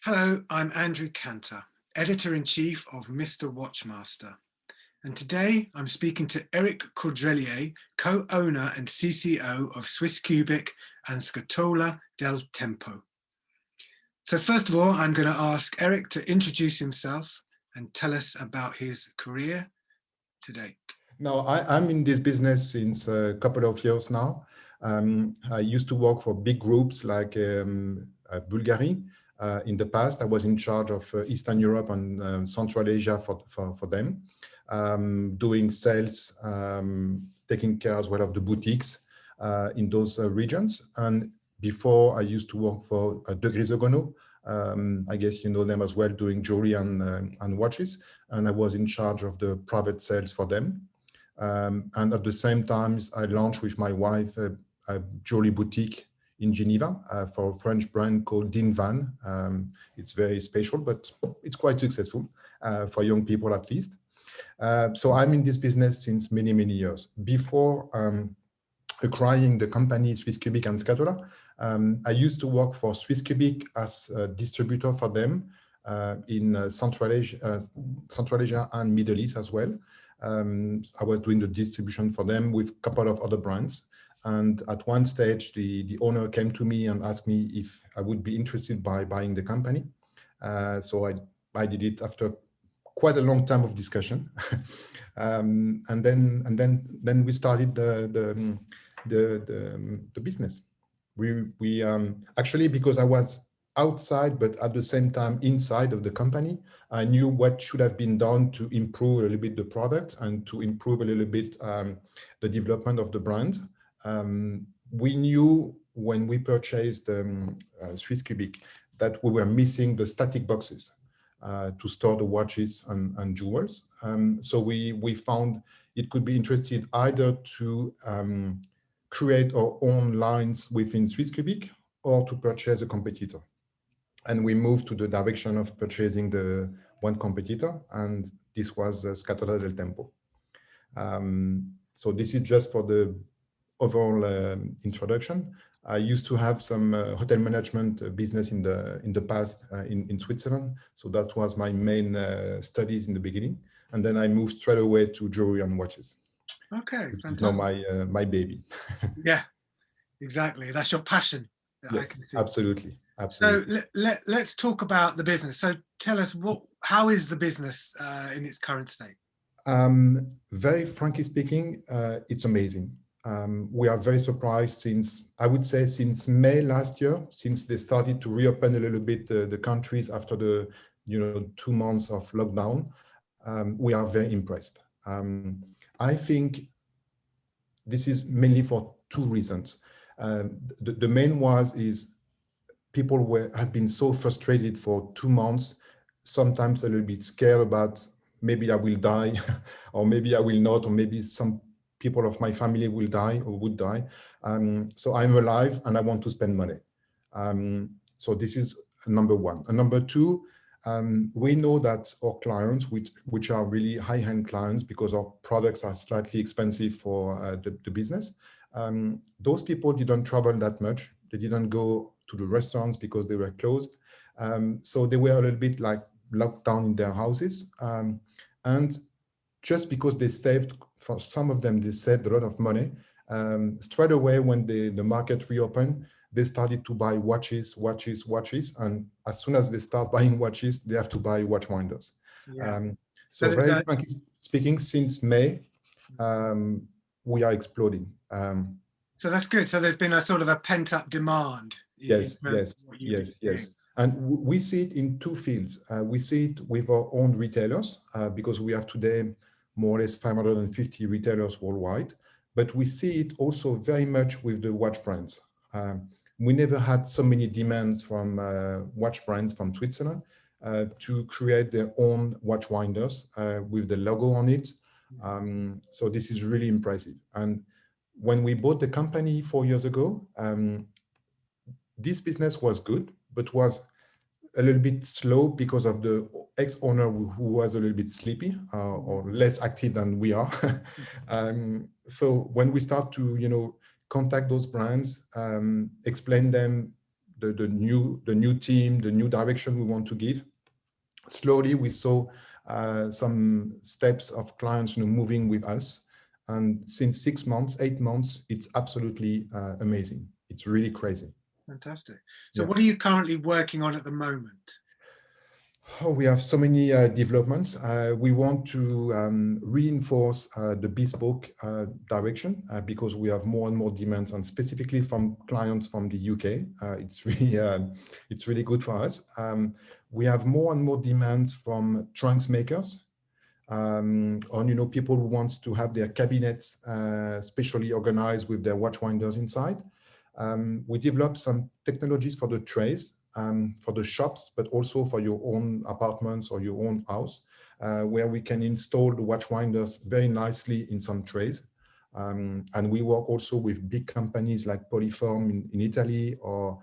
Hello, I'm Andrew Cantor, Editor-in-Chief of MrWatchMaster. And today I'm speaking to Eric Caudrelier, co-owner and CCO of SwissKubik and Scatola del Tempo. So first of all, I'm going to ask Eric to introduce himself and tell us about his career to date. No, I'm in this business since a couple of years now. I used to work for big groups like Bulgaria. In the past, I was in charge of Eastern Europe and Central Asia for them, doing sales, taking care as well of the boutiques in those regions. And before, I used to work for Grisogono. I guess you know them as well, doing jewelry and watches. And I was in charge of the private sales for them. And at the same time, I launched with my wife a jewelry boutique in Geneva for a French brand called Din Van. It's very special, but it's quite successful for young people at least. So I'm in this business since many, many years. Before acquiring the company SwissKubik and Scatola, I used to work for SwissKubik as a distributor for them in Central Asia and Middle East as well. I was doing the distribution for them with a couple of other brands. And at one stage, the owner came to me and asked me if I would be interested by buying the company. So I did it after quite a long time of discussion. And then we started the business. We actually, because I was outside, but at the same time inside of the company, I knew what should have been done to improve a little bit the product and to improve a little bit the development of the brand. We knew when we purchased SwissKubik that we were missing the static boxes to store the watches and jewels. So we found it could be interesting either to create our own lines within SwissKubik or to purchase a competitor. And we moved to the direction of purchasing the one competitor, and this was Scatola del Tempo. So this is just for the overall introduction. I used to have some hotel management business in the past in Switzerland. So that was my main studies in the beginning. And then I moved straight away to jewelry and watches. Okay, fantastic. It's now my baby. Yeah, exactly. That's your passion. Yes, absolutely. Absolutely. So let's talk about the business. So tell us, how is the business in its current state? Very frankly speaking, it's amazing. We are very surprised since, I would say, since May last year, since they started to reopen a little bit the countries after the 2 months of lockdown. We are very impressed. I think this is mainly for 2 reasons. The main one is people have been so frustrated for 2 months, sometimes a little bit scared about maybe I will die, or maybe I will not, or maybe some people of my family will die or would die. So I'm alive and I want to spend money. So this is number 1. And number 2, we know that our clients, which are really high-end clients because our products are slightly expensive for the business, those people didn't travel that much. They didn't go to the restaurants because they were closed. So they were a little bit like locked down in their houses. And just because they saved, for some of them, they saved a lot of money. Straight away, when the market reopened, they started to buy watches. And as soon as they start buying watches, they have to buy watch winders. Yeah. So very frankly speaking, since May, we are exploding. So that's good. So there's been a sort of a pent-up demand. Yes. And we see it in 2 fields. We see it with our own retailers because we have today more or less 550 retailers worldwide. But we see it also very much with the watch brands. We never had so many demands from watch brands from Switzerland to create their own watch winders with the logo on it. So this is really impressive. And when we bought the company 4 years ago, this business was good, but was a little bit slow because of the ex-owner who was a little bit sleepy or less active than we are. So when we start to, contact those brands, explain them the new team, the new direction we want to give. Slowly, we saw some steps of clients moving with us. And since 6 months, 8 months, it's absolutely amazing. It's really crazy. Fantastic. So Yeah. what are you currently working on at the moment? Oh, we have so many developments. We want to reinforce the bespoke direction because we have more and more demands, and specifically from clients from the UK. It's really good for us. We have more and more demands from trunks makers, on people who wants to have their cabinets specially organized with their watch winders inside. We developed some technologies for the trays, for the shops, but also for your own apartments or your own house, where we can install the watch winders very nicely in some trays. And we work also with big companies like Polyform in Italy, or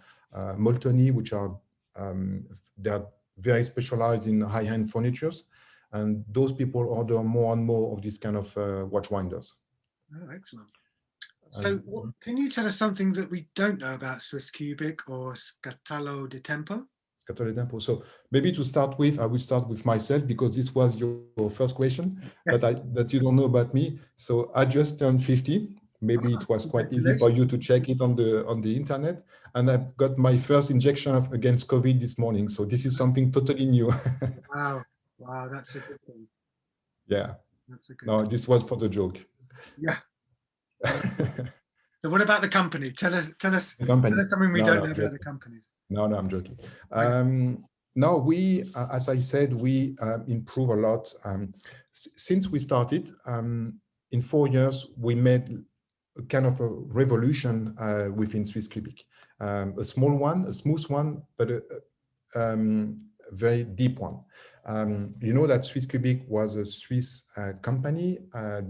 Molteni, which are they're very specialized in high-end furnitures. And those people order more and more of these kind of watch winders. Oh, excellent. So can you tell us something that we don't know about SwissKubik or Scatola di Tempo? Scatola di Tempo. So maybe to start with, I will start with myself, because this was your first question. Yes. that you don't know about me. So I just turned 50. Maybe it was quite easy for you to check it on the internet. And I've got my first injection against COVID this morning. So this is something totally new. Wow, that's a good thing. Yeah. That's a good No, thing. this was for the joke. Yeah. So what about the company? Tell us something we don't know about the companies. No, I'm joking. No, we, as I said, we improve a lot. Since we started, in 4 years, we made a kind of a revolution within SwissKubik. A small one, a smooth one, but a very deep one. You know that SwissKubik was a Swiss company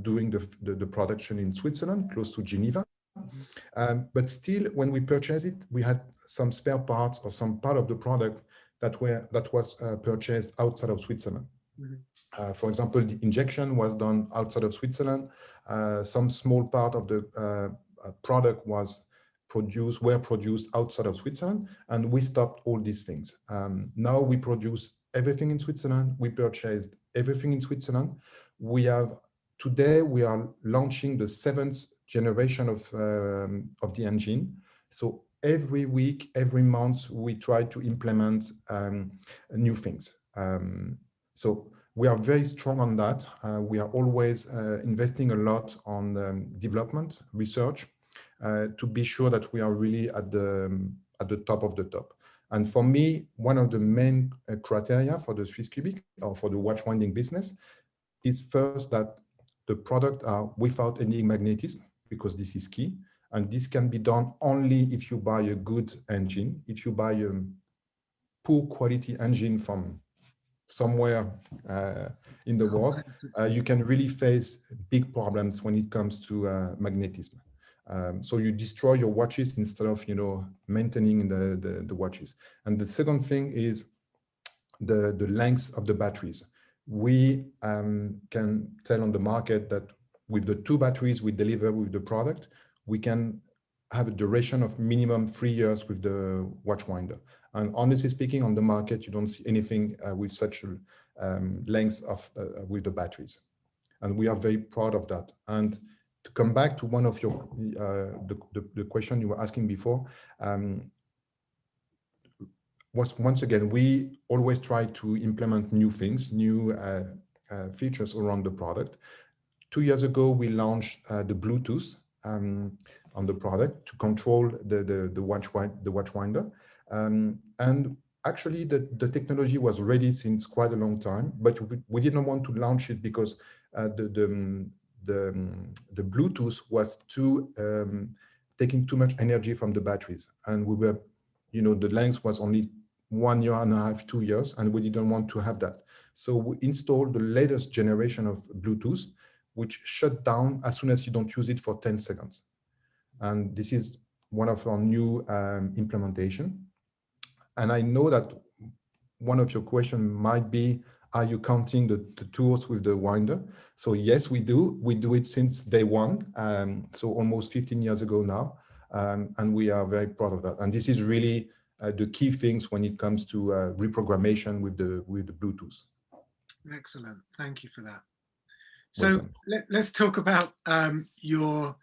doing the production in Switzerland, close to Geneva. But still, when we purchased it, we had some spare parts or some part of the product that was purchased outside of Switzerland. For example, the injection was done outside of Switzerland. Some small part of the product were produced outside of Switzerland, and we stopped all these things. Now we produce everything in Switzerland. We purchased everything in Switzerland. Today we are launching the 7th generation of the engine. So every week, every month, we try to implement new things. So we are very strong on that. We are always investing a lot on development, research, to be sure that we are really at the top of the top. And for me, one of the main criteria for the SwissKubik or for the watch winding business is first that the products are without any magnetism, because this is key. And this can be done only if you buy a good engine. If you buy a poor quality engine from somewhere in the world, you can really face big problems when it comes to magnetism. So you destroy your watches instead of maintaining the watches. And the second thing is the length of the batteries. We can tell on the market that with the 2 batteries we deliver with the product, we can have a duration of minimum 3 years with the watch winder. And honestly speaking, on the market, you don't see anything with such a length with the batteries. And we are very proud of that. And to come back to one of your, the question you were asking before, once again, we always try to implement new things, new features around the product. 2 years ago, we launched the Bluetooth on the product to control the watch winder. And actually, the technology was ready since quite a long time, but we didn't want to launch it because the Bluetooth was taking too much energy from the batteries, and we were, the length was only 1 year and a half, 2 years, and we didn't want to have that. So we installed the latest generation of Bluetooth, which shut down as soon as you don't use it for 10 seconds. And this is one of our new implementation. And I know that one of your questions might be, are you counting the tours with the winder? So yes, we do. We do it since day one, so almost 15 years ago now. And we are very proud of that. And this is really the key things when it comes to reprogrammation with the Bluetooth. Excellent. Thank you for that. So Welcome. let's talk about your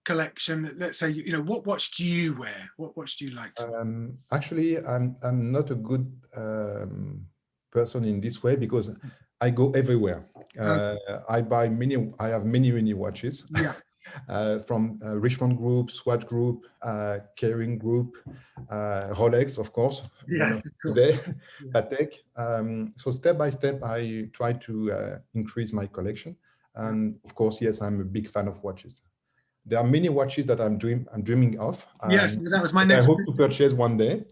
collection. Let's say, what watch do you wear? What watch do you like to wear? Actually, I'm not a good person in this way because I go everywhere. I have many watches. Yeah. From Richmond Group, Swatch Group, Kering Group, Rolex, of course, Yes, of course. today, Yeah. Patek. So step by step, I try to increase my collection. And of course, yes, I'm a big fan of watches. There are many watches that I'm dreaming of. Yes, that was my I next hope to purchase one day.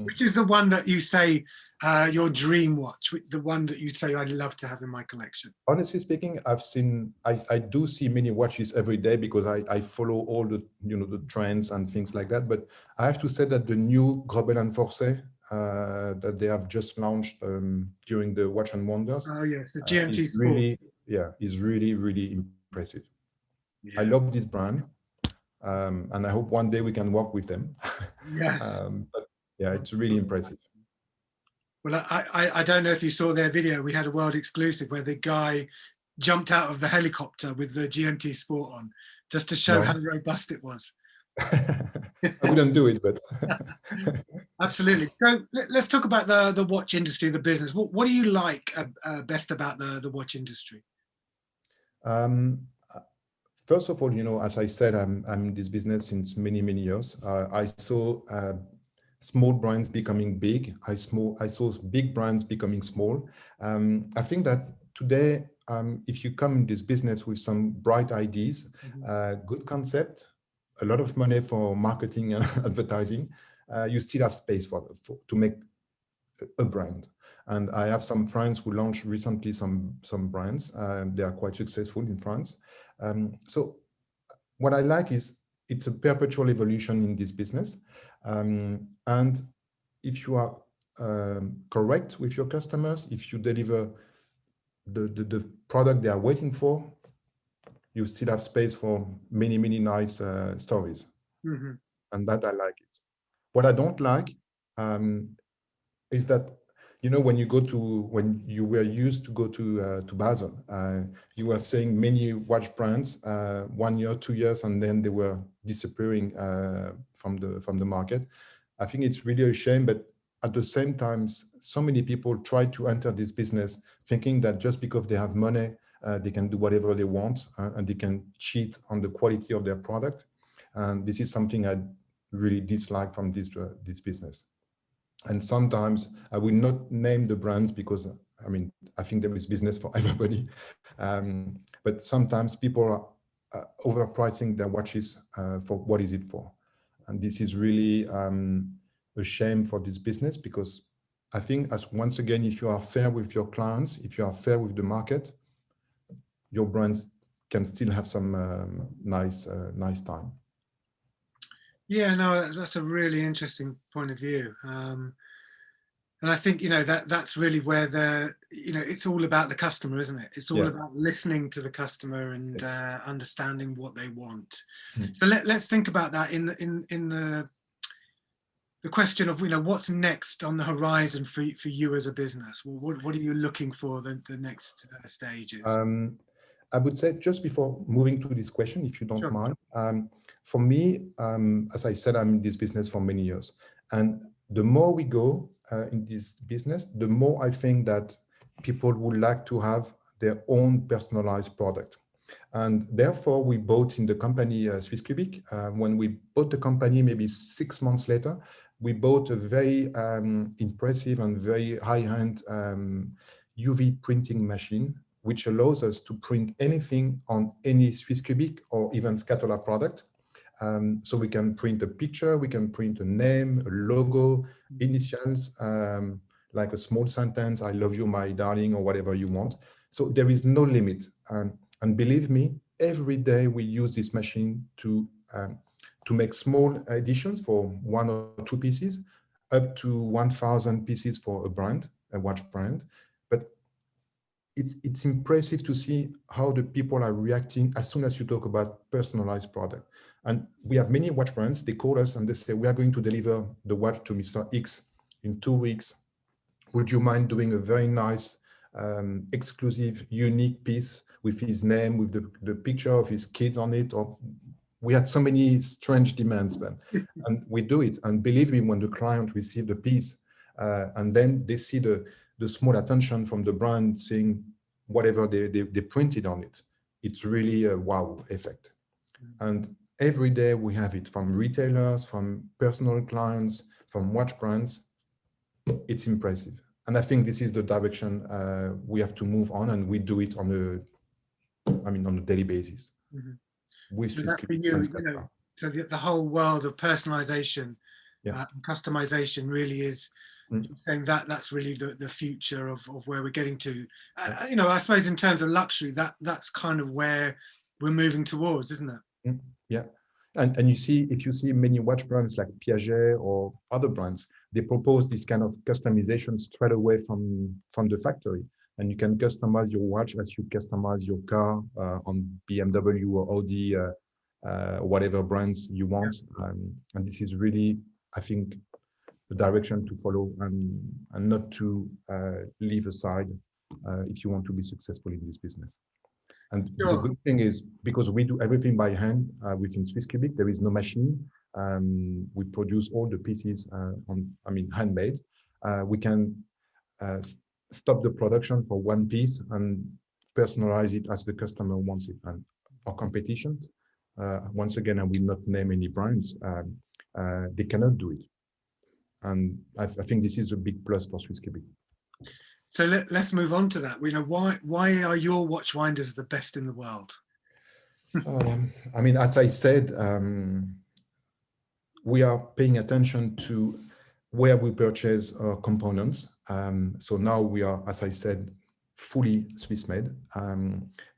Which is the one that you say your dream watch, the one that you say I'd love to have in my collection? Honestly speaking, I do see many watches every day because I follow all the the trends and things like that. But I have to say that the new Grobel and Forcey that they have just launched during the Watch and Wonders, Oh yes, the GMT is Sport. is really impressive. Yeah. I love this brand, and I hope one day we can work with them. Yes. But yeah, it's really impressive. Well, I don't know if you saw their video. We had a world exclusive where the guy jumped out of the helicopter with the GMT Sport on, just to show how robust it was. I wouldn't do it, but absolutely. So let's talk about the watch industry, the business. What do you like best about the watch industry? First of all, as I said, I'm in this business since many years. I saw small brands becoming big. I saw big brands becoming small. I think that today, if you come in this business with some bright ideas, good concept, a lot of money for marketing and advertising, you still have space to make a brand. And I have some friends who launched recently some brands. They are quite successful in France. So what I like is it's a perpetual evolution in this business. And if you are correct with your customers, if you deliver the product they are waiting for, you still have space for many nice stories. And that I like it. What I don't like is that when you were used to go to Basel, you were seeing many watch brands 1 year, 2 years, and then they were disappearing from the market. I think it's really a shame, but at the same time, so many people try to enter this business thinking that just because they have money, they can do whatever they want and they can cheat on the quality of their product. And this is something I really dislike from this business. And sometimes I will not name the brands because I think there is business for everybody. But sometimes people are overpricing their watches for what is it for. And this is really a shame for this business, because I think once again, if you are fair with your clients, if you are fair with the market, your brands can still have some nice time. Yeah, no, that's a really interesting point of view. And I think, that's really where it's all about the customer, isn't it? It's all about listening to the customer and understanding what they want. So let's think about that in the question of, what's next on the horizon for you as a business. What are you looking for the next stages? I would say, just before moving to this question, if you don't mind, for me, as I said, I'm in this business for many years. And the more we go in this business, the more I think that people would like to have their own personalized product. And therefore, we bought in the company SwissKubik. When we bought the company, maybe 6 months later, we bought a very impressive and very high-end UV printing machine, which allows us to print anything on any SwissKubik or even Scatola product. So we can print a picture, we can print a name, a logo, initials, like a small sentence, "I love you, my darling," or whatever you want. So there is no limit. And believe me, every day we use this machine to make small editions for 1 or 2 pieces, up to 1,000 pieces for a brand, a watch brand. But it's impressive to see how the people are reacting as soon as you talk about personalized product. And we have many watch brands, they call us and they say, we are going to deliver the watch to Mr. X in 2 weeks. Would you mind doing a very nice, exclusive, unique piece with his name, with the picture of his kids on it? Or we had so many strange demands, man. And we do it. And believe me, when the client receives the piece, and then they see the small attention from the brand saying whatever they printed on it, it's really a wow effect. And every day we have it from retailers, from personal clients, from watch brands. It's impressive. And I think this is the direction we have to move on, and we do it on a daily basis. With So that for you, so the whole world of personalization, customization really is saying that's really the future of where we're getting to. I suppose in terms of luxury, that's kind of where we're moving towards, isn't it? Yeah. And you see, if you see many watch brands like Piaget or other brands, they propose this kind of customization straight away from the factory. And you can customize your watch as you customize your car on BMW or Audi, whatever brands you want. And this is really, I think, the direction to follow and not to leave aside if you want to be successful in this business. And the good thing is, because we do everything by hand within SwissKubik, there is no machine. We produce all the pieces handmade. We can stop the production for one piece and personalize it as the customer wants it. And our competition, once again, I will not name any brands, they cannot do it. And I think this is a big plus for SwissKubik. So let's move on to that. Why are your watch winders the best in the world? As I said, we are paying attention to where we purchase our components. So now we are, as I said, fully Swiss made.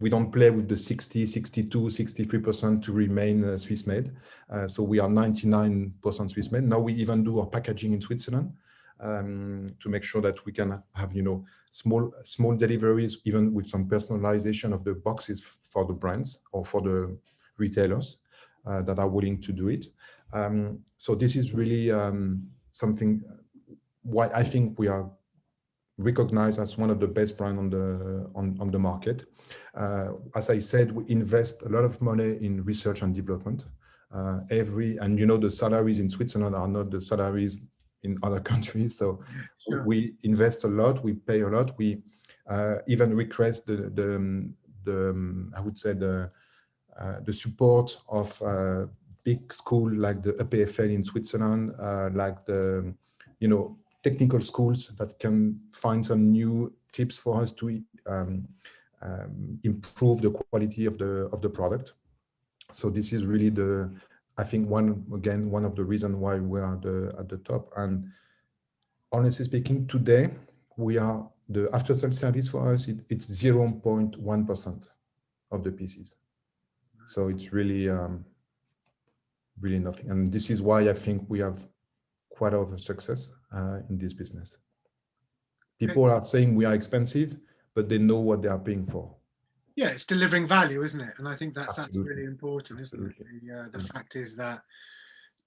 We don't play with the 60, 62, 63% to remain Swiss made. So we are 99% Swiss made. Now we even do our packaging in Switzerland. To make sure that we can have, small deliveries, even with some personalization of the boxes for the brands or for the retailers that are willing to do it. So this is really something why I think we are recognized as one of the best brands on the market. As I said, we invest a lot of money in research and development. The salaries in Switzerland are not the salaries in other countries, so we invest a lot, we pay a lot, we even request the support of big school like the EPFL in Switzerland, like the technical schools that can find some new tips for us to improve the quality of the product. So this is really I think one of the reasons why we are at the top. And honestly speaking, today we are the after sales service for us. It's 0.1% of the pieces. So it's really really nothing. And this is why I think we have quite a lot of success in this business. People are saying we are expensive, but they know what they are paying for. Yeah, it's delivering value, isn't it? And I think that's really important, isn't it? The fact is that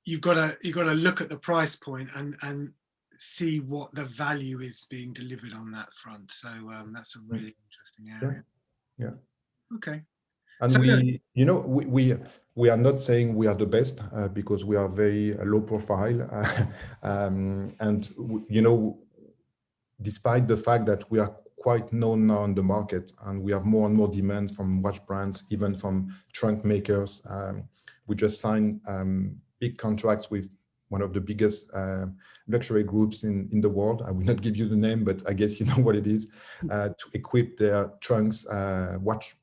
you've got to look at the price point and see what the value is being delivered on that front. So that's a really interesting area. Yeah. Okay. And so we are not saying we are the best because we are very low profile, despite the fact that we are quite known now on the market and we have more and more demand from watch brands, even from trunk makers. We just signed big contracts with one of the biggest luxury groups in the world. I will not give you the name, but I guess you know what it is, to equip their trunks, watch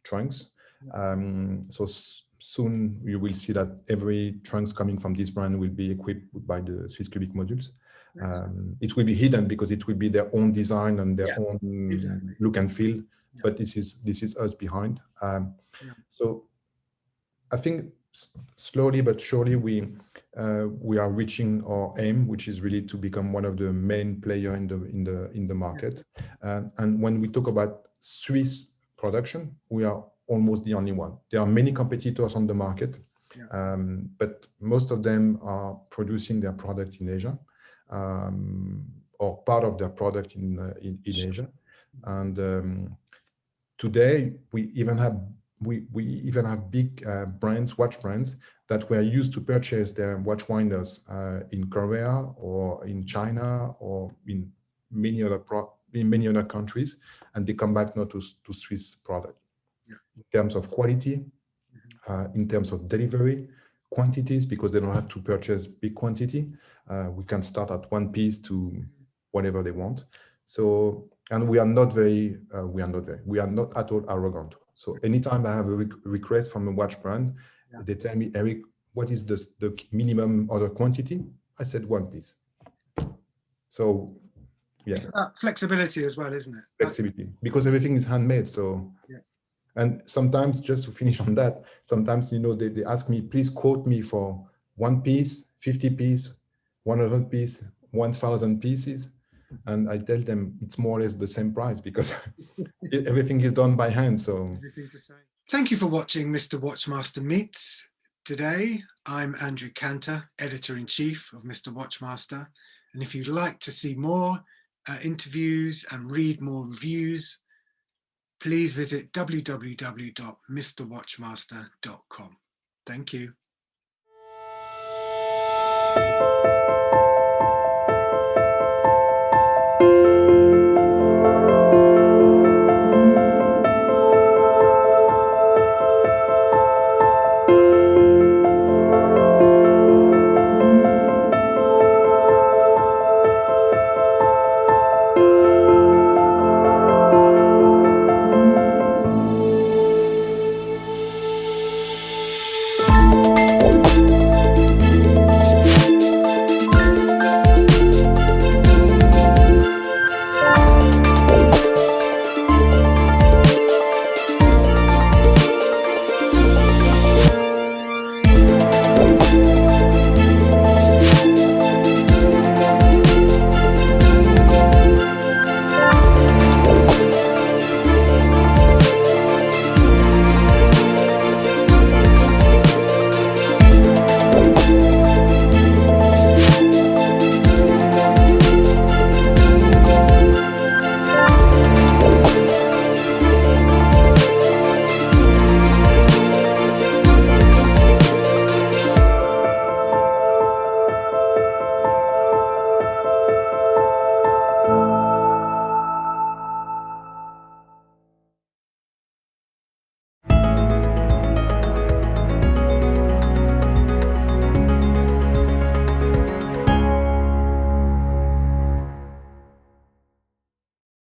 trunks. So soon you will see that every trunks coming from this brand will be equipped by the SwissKubik modules. It will be hidden because it will be their own design and their own look and feel, but this is us behind. So I think slowly but surely we are reaching our aim, which is really to become one of the main player in the market. And when we talk about Swiss production, we are almost the only one. There are many competitors on the market, but most of them are producing their product in Asia, or part of their product in Asia. And today we even have big brands, watch brands, that were used to purchase their watch winders in Korea or in China or in many other countries, and they come back now to Swiss product. In terms of quality, in terms of delivery, quantities, because they don't have to purchase big quantity. We can start at one piece to whatever they want. So, and we are not at all arrogant. So anytime I have a request from a watch brand, they tell me, Eric, what is the minimum order quantity? I said one piece. So, yeah. It's flexibility as well, isn't it? Flexibility, because everything is handmade. So, and sometimes, just to finish on that, sometimes, you know, they ask me, please quote me for 1 piece, 50 piece, 100 piece, 1,000 pieces. And I tell them it's more or less the same price, because everything is done by hand. So thank you for watching Mr. Watchmaster Meets. Today, I'm Andrew Cantor, Editor-in-Chief of Mr. Watchmaster. And if you'd like to see more interviews and read more reviews, please visit www.mrwatchmaster.com. Thank you.